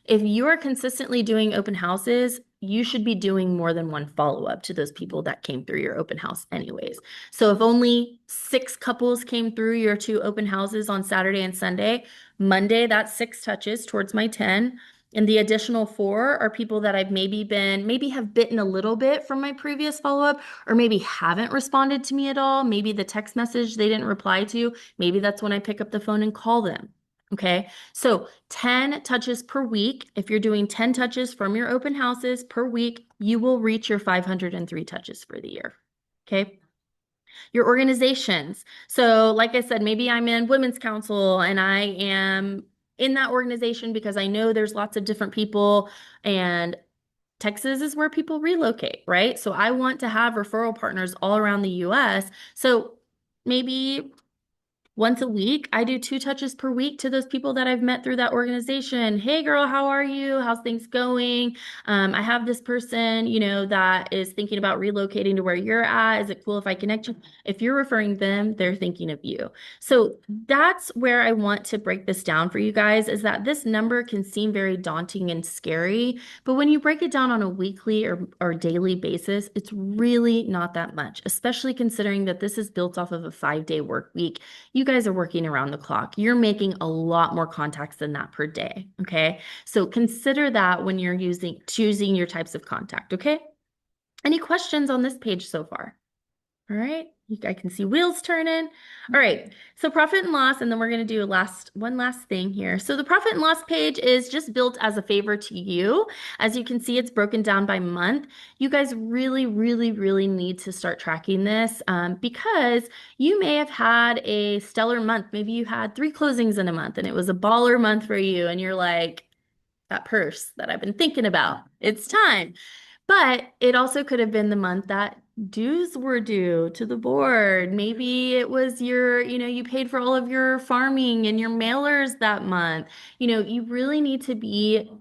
if you are consistently doing open houses, you should be doing more than 1 follow-up to those people that came through your open house anyways. So if only 6 couples came through your 2 open houses on Saturday and Sunday, Monday, that's 6 touches towards my 10. And the additional 4 are people that I've maybe have bitten a little bit from my previous follow-up, or maybe haven't responded to me at all. Maybe the text message they didn't reply to. Maybe that's when I pick up the phone and call them. Okay, so 10 touches per week. If you're doing 10 touches from your open houses per week, you will reach your 503 touches for the year. Okay. Your organizations. So, like I said, maybe I'm in Women's Council and I am in that organization because I know there's lots of different people, and Texas is where people relocate, right? So I want to have referral partners all around the US. So maybe once a week, I do 2 touches per week to those people that I've met through that organization. Hey, girl, how are you? How's things going? I have this person, that is thinking about relocating to where you're at. Is it cool if I connect you? If you're referring them, they're thinking of you. So that's where I want to break this down for you guys, is that this number can seem very daunting and scary, but when you break it down on a weekly or daily basis, it's really not that much, especially considering that this is built off of a 5-day work week. You guys are working around the clock. You're making a lot more contacts than that per day. Okay. So consider that when you're choosing your types of contact. Okay. Any questions on this page so far? All right. I can see wheels turning. All right. So profit and loss, and then we're going to do one last thing here. So the profit and loss page is just built as a favor to you. As you can see, it's broken down by month. You guys really, really, really need to start tracking this because you may have had a stellar month. Maybe you had 3 closings in a month and it was a baller month for you. And you're like, that purse that I've been thinking about, it's time. But it also could have been the month that dues were due to the board. Maybe it was you paid for all of your farming and your mailers that month. You really need to be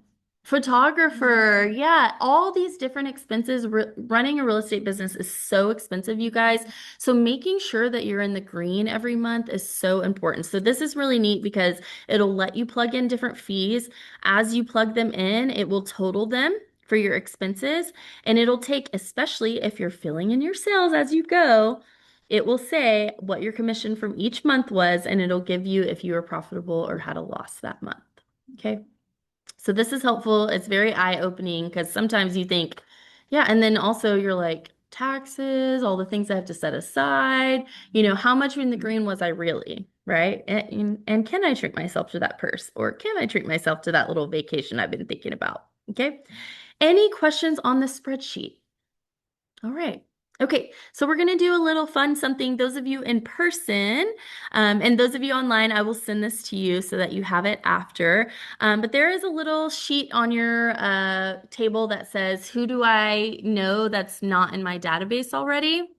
photographer. Yeah, all these different expenses. Running a real estate business is so expensive, you guys. So making sure that you're in the green every month is so important. So this is really neat because it'll let you plug in different fees. As you plug them in, it will total them for your expenses, and it'll take, especially if you're filling in your sales as you go, it will say what your commission from each month was, and it'll give you if you were profitable or had a loss that month. Okay. So this is helpful. It's very eye-opening because sometimes you think, yeah, and then also you're like, taxes, all the things I have to set aside, how much in the green was I really, right? And can I treat myself to that purse or can I treat myself to that little vacation I've been thinking about? Okay. Any questions on the spreadsheet? All right. Okay, so we're going to do a little fun something. Those of you in person, and those of you online, I will send this to you so that you have it after. But there is a little sheet on your table that says, who do I know that's not in my database already?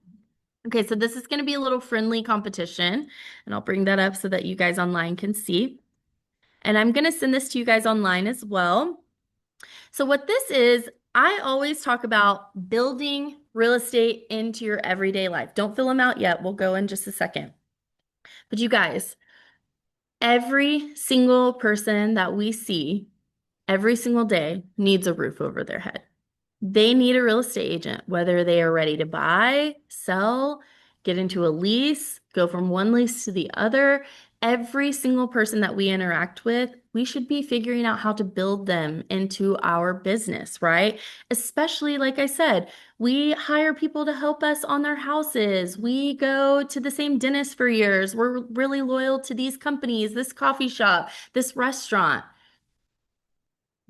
Okay, so this is going to be a little friendly competition, and I'll bring that up so that you guys online can see. And I'm going to send this to you guys online as well. So what this is, I always talk about building real estate into your everyday life. Don't fill them out yet. We'll go in just a second. But you guys, every single person that we see every single day needs a roof over their head. They need a real estate agent, whether they are ready to buy, sell, get into a lease, go from one lease to the other. Every single person that we interact with, we should be figuring out how to build them into our business, right? Especially, like I said, we hire people to help us on their houses. We go to the same dentist for years. We're really loyal to these companies, this coffee shop, this restaurant.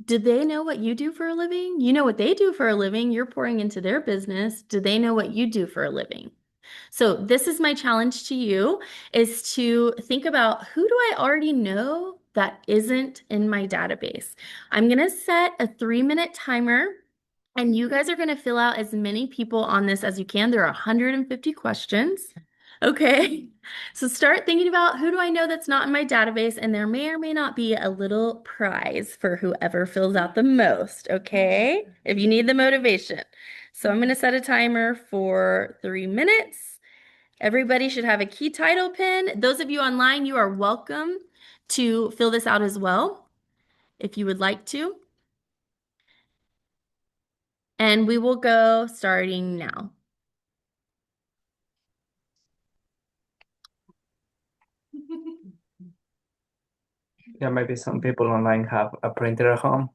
Do they know what you do for a living? You know what they do for a living. You're pouring into their business. Do they know what you do for a living? So this is my challenge to you is to think about who do I already know that isn't in my database. I'm going to set a 3-minute timer and you guys are going to fill out as many people on this as you can. There are 150 questions. Okay. So start thinking about who do I know that's not in my database, and there may or may not be a little prize for whoever fills out the most. Okay. If you need the motivation. So I'm going to set a timer for 3 minutes. Everybody should have a key title pin. Those of you online, you are welcome to fill this out as well if you would like to. And we will go starting now.
Yeah, maybe some people online have a printer at home.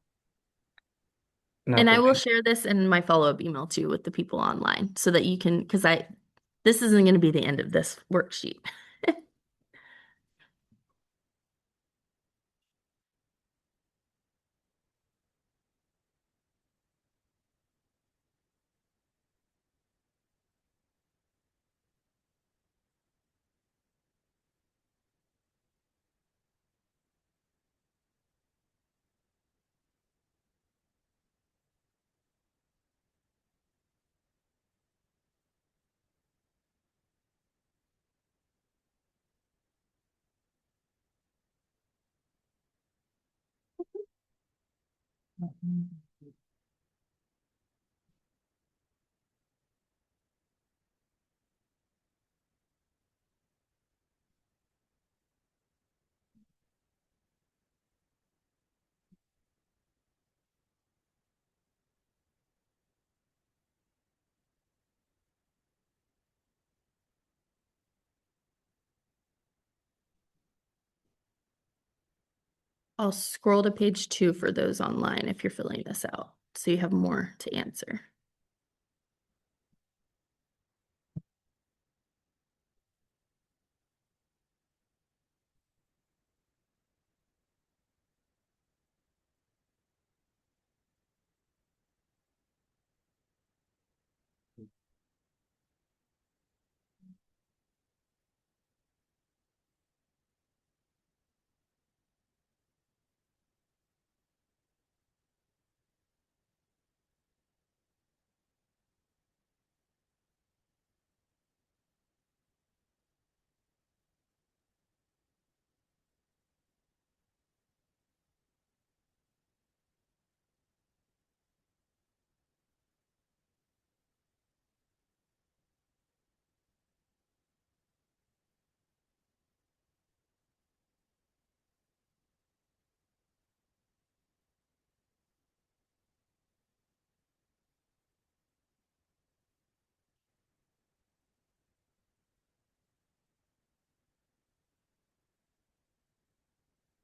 And
Not
I
to
will
make-
share this in my follow-up email too with the people online so that you can, this isn't going to be the end of this worksheet. I'll scroll to page 2 for those online if you're filling this out, so you have more to answer.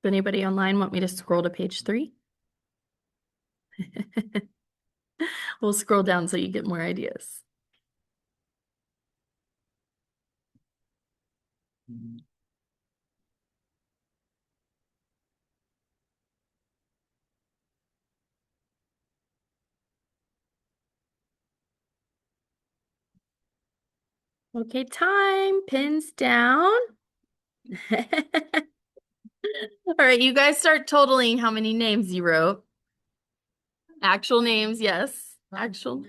Anybody online want me to scroll to page 3? We'll scroll down so you get more ideas. Okay, time, pins down. All right, you guys start totaling how many names you wrote. Actual names, yes. Actual.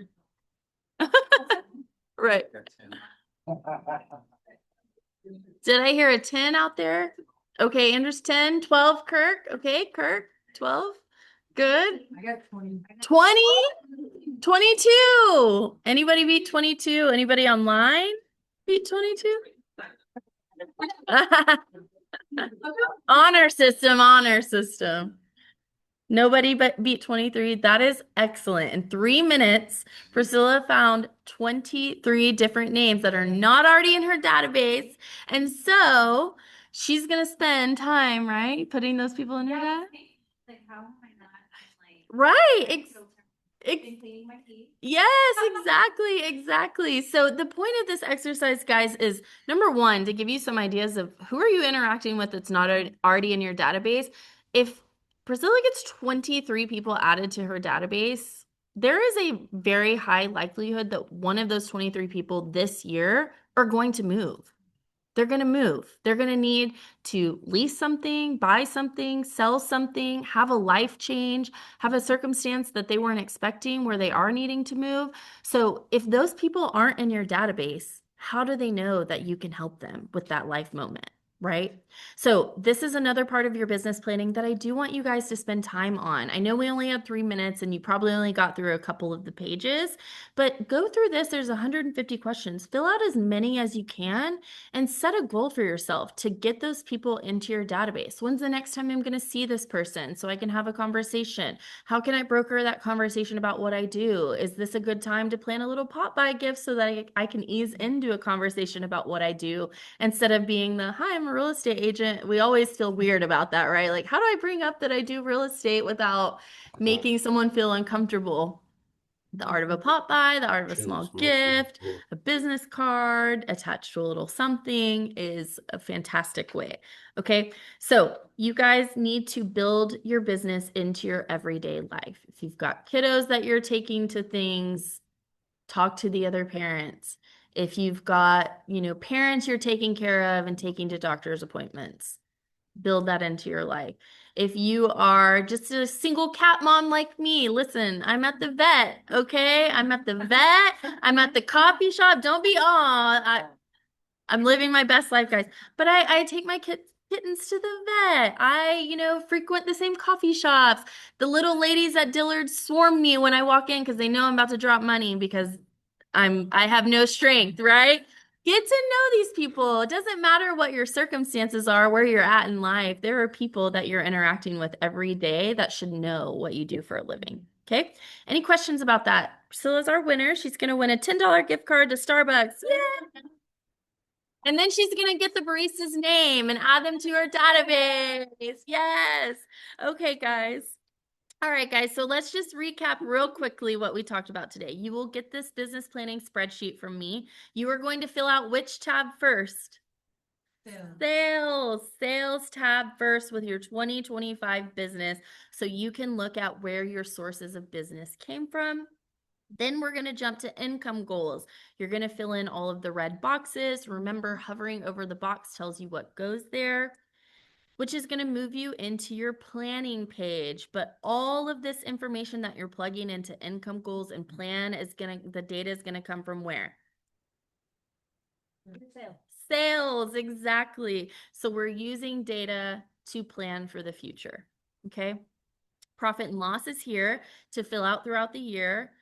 Right. Did I hear a 10 out there? Okay, Andrew's 10, 12, Kirk. Okay, Kirk, 12. Good.
I got 20.
20? 22. Anybody beat 22? Anybody online beat 22? Honor system, honor system. Nobody but beat 23. That is excellent. In 3 minutes, Priscilla found 23 different names that are not already in her database. And so she's going to spend time, right, putting those people in her database?
Like, how am I not like
Right.
cleaning my teeth?
Yes, exactly. So the point of this exercise, guys, is number one, to give you some ideas of who are you interacting with that's not already in your database. If Priscilla gets 23 people added to her database, there is a very high likelihood that one of those 23 people this year are going to move. They're going to move. They're going to need to lease something, buy something, sell something, have a life change, have a circumstance that they weren't expecting where they are needing to move. So if those people aren't in your database, how do they know that you can help them with that life moment? Right? So this is another part of your business planning that I do want you guys to spend time on. I know we only have 3 minutes and you probably only got through a couple of the pages, but go through this. There's 150 questions. Fill out as many as you can and set a goal for yourself to get those people into your database. When's the next time I'm going to see this person so I can have a conversation? How can I broker that conversation about what I do? Is this a good time to plan a little pop-by gift so that I can ease into a conversation about what I do instead of being the, hi, I'm a real estate agent. We always feel weird about that, right? Like, how do I bring up that I do real estate without making someone feel uncomfortable? The art of a pop-by, the art of a small gift, a business card attached to a little something is a fantastic way. Okay, so you guys need to build your business into your everyday life. If you've got kiddos that you're taking to things, talk to the other parents. If you've got, parents you're taking care of and taking to doctor's appointments, build that into your life. If you are just a single cat mom like me, listen, I'm at the vet, okay? I'm at the vet. I'm at the coffee shop. Don't be I'm living my best life, guys. But I take my kittens to the vet. I frequent the same coffee shops. The little ladies at Dillard's swarm me when I walk in because they know I'm about to drop money because I have no strength, right? Get to know these people. It doesn't matter what your circumstances are, where you're at in life. There are people that you're interacting with every day that should know what you do for a living. Okay? Any questions about that? Priscilla's our winner. She's going to win a $10 gift card to Starbucks. Yeah. And then she's going to get the barista's name and add them to her database. Yes. Okay, guys. All right, guys, so let's just recap real quickly what we talked about today. You will get this business planning spreadsheet from me. You are going to fill out which tab first? Sales tab first with your 2025 business so you can look at where your sources of business came from. Then we're going to jump to income goals. You're going to fill in all of the red boxes. Remember, hovering over the box tells you what goes there, which is going to move you into your planning page. But all of this information that you're plugging into income goals and plan the data is going to come from where? Sales, exactly. So we're using data to plan for the future. Okay. Profit and loss is here to fill out throughout the year.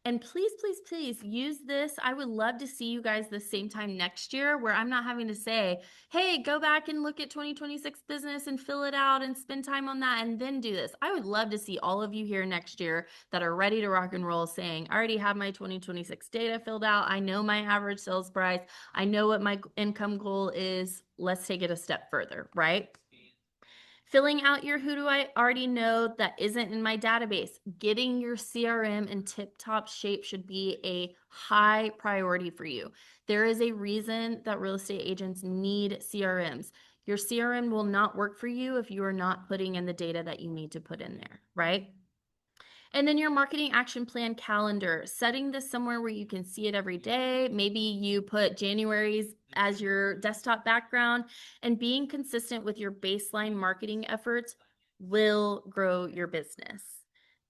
And please, please, please use this. I would love to see you guys the same time next year where I'm not having to say, hey, go back and look at 2026 business and fill it out and spend time on that and then do this. I would love to see all of you here next year that are ready to rock and roll saying, I already have my 2026 data filled out. I know my average sales price. I know what my income goal is. Let's take it a step further, right? Filling out your who do I already know that isn't in my database. Getting your CRM in tip-top shape should be a high priority for you. There is a reason that real estate agents need CRMs. Your CRM will not work for you if you are not putting in the data that you need to put in there, right? And then your marketing action plan calendar, setting this somewhere where you can see it every day. Maybe you put January's as your desktop background, and being consistent with your baseline marketing efforts will grow your business.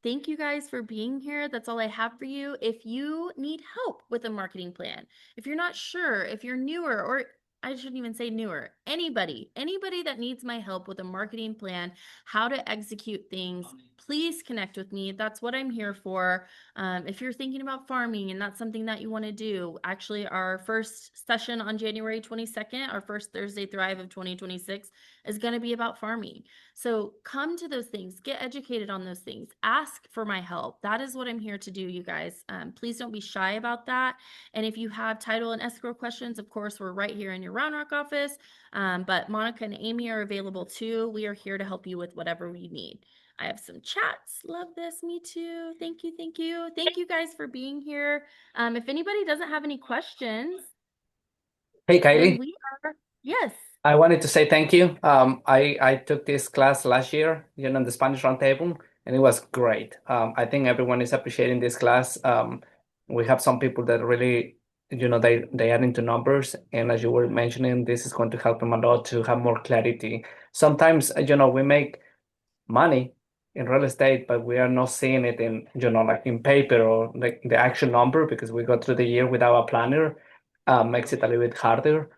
Thank you guys for being here. That's all I have for you. If you need help with a marketing plan, if you're not sure, if you're newer, or I shouldn't even say newer, anybody that needs my help with a marketing plan, how to execute things, please connect with me. That's what I'm here for. If you're thinking about farming and that's something that you want to do, actually our first session on January 22nd, our first Thursday Thrive of 2026 is going to be about farming. So come to those things, get educated on those things, ask for my help. That is what I'm here to do, you guys. Please don't be shy about that. And if you have title and escrow questions, of course, we're right here in your Round Rock office. But Monica and Amy are available too. We are here to help you with whatever we need. I have some chats. Love this. Me too. Thank you. Thank you. Thank you guys for being here. If anybody doesn't have any questions,
Hey,
then
Kylie.
we are, yes.
I wanted to say thank you. I took this class last year, the Spanish Roundtable, and it was great. I think everyone is appreciating this class. We have some people that really, they are into numbers, and as you were mentioning, this is going to help them a lot to have more clarity. Sometimes, we make money in real estate, but we are not seeing it in, like in paper or like the actual number because we go through the year without a planner. Makes it a little bit harder.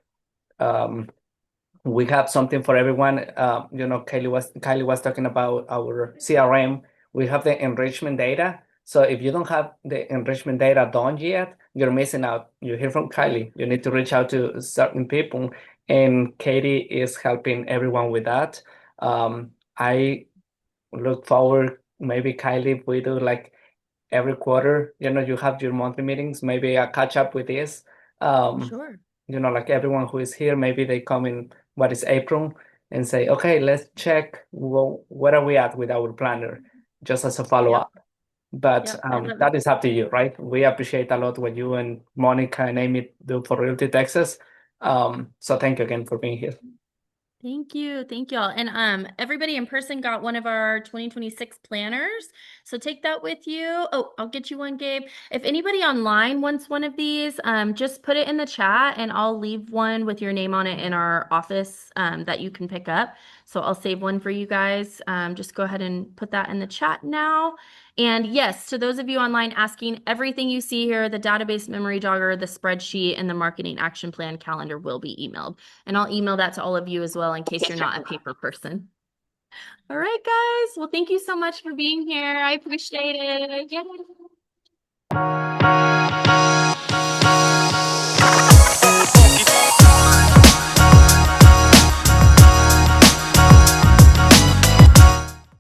We have something for everyone. Kylie was talking about our CRM. We have the enrichment data. So if you don't have the enrichment data done yet, you're missing out. You hear from Kylie. You need to reach out to certain people, and Katie is helping everyone with that. I look forward, maybe Kylie, if we do like every quarter, you have your monthly meetings, maybe a catch up with this.
Sure.
Like everyone who is here, maybe they come in what is April and say, okay, let's check, well, where are we at with our planner, just as a follow-up. But
Yep, I love
that
it.
is up to you, right? We appreciate a lot what you and Monica and Amy do for Realty Texas. So thank you again for being here.
Thank you. Thank y'all. And everybody in person got one of our 2026 planners. So take that with you. Oh, I'll get you one, Gabe. If anybody online wants one of these, just put it in the chat and I'll leave one with your name on it in our office that you can pick up. So I'll save one for you guys. Just go ahead and put that in the chat now. And yes, to those of you online asking, everything you see here, the database memory jogger, the spreadsheet, and the marketing action plan calendar will be emailed. And I'll email that to all of you as well in case you're not a paper person. All right, guys. Well, thank you so much for being here. I appreciate it. Yay.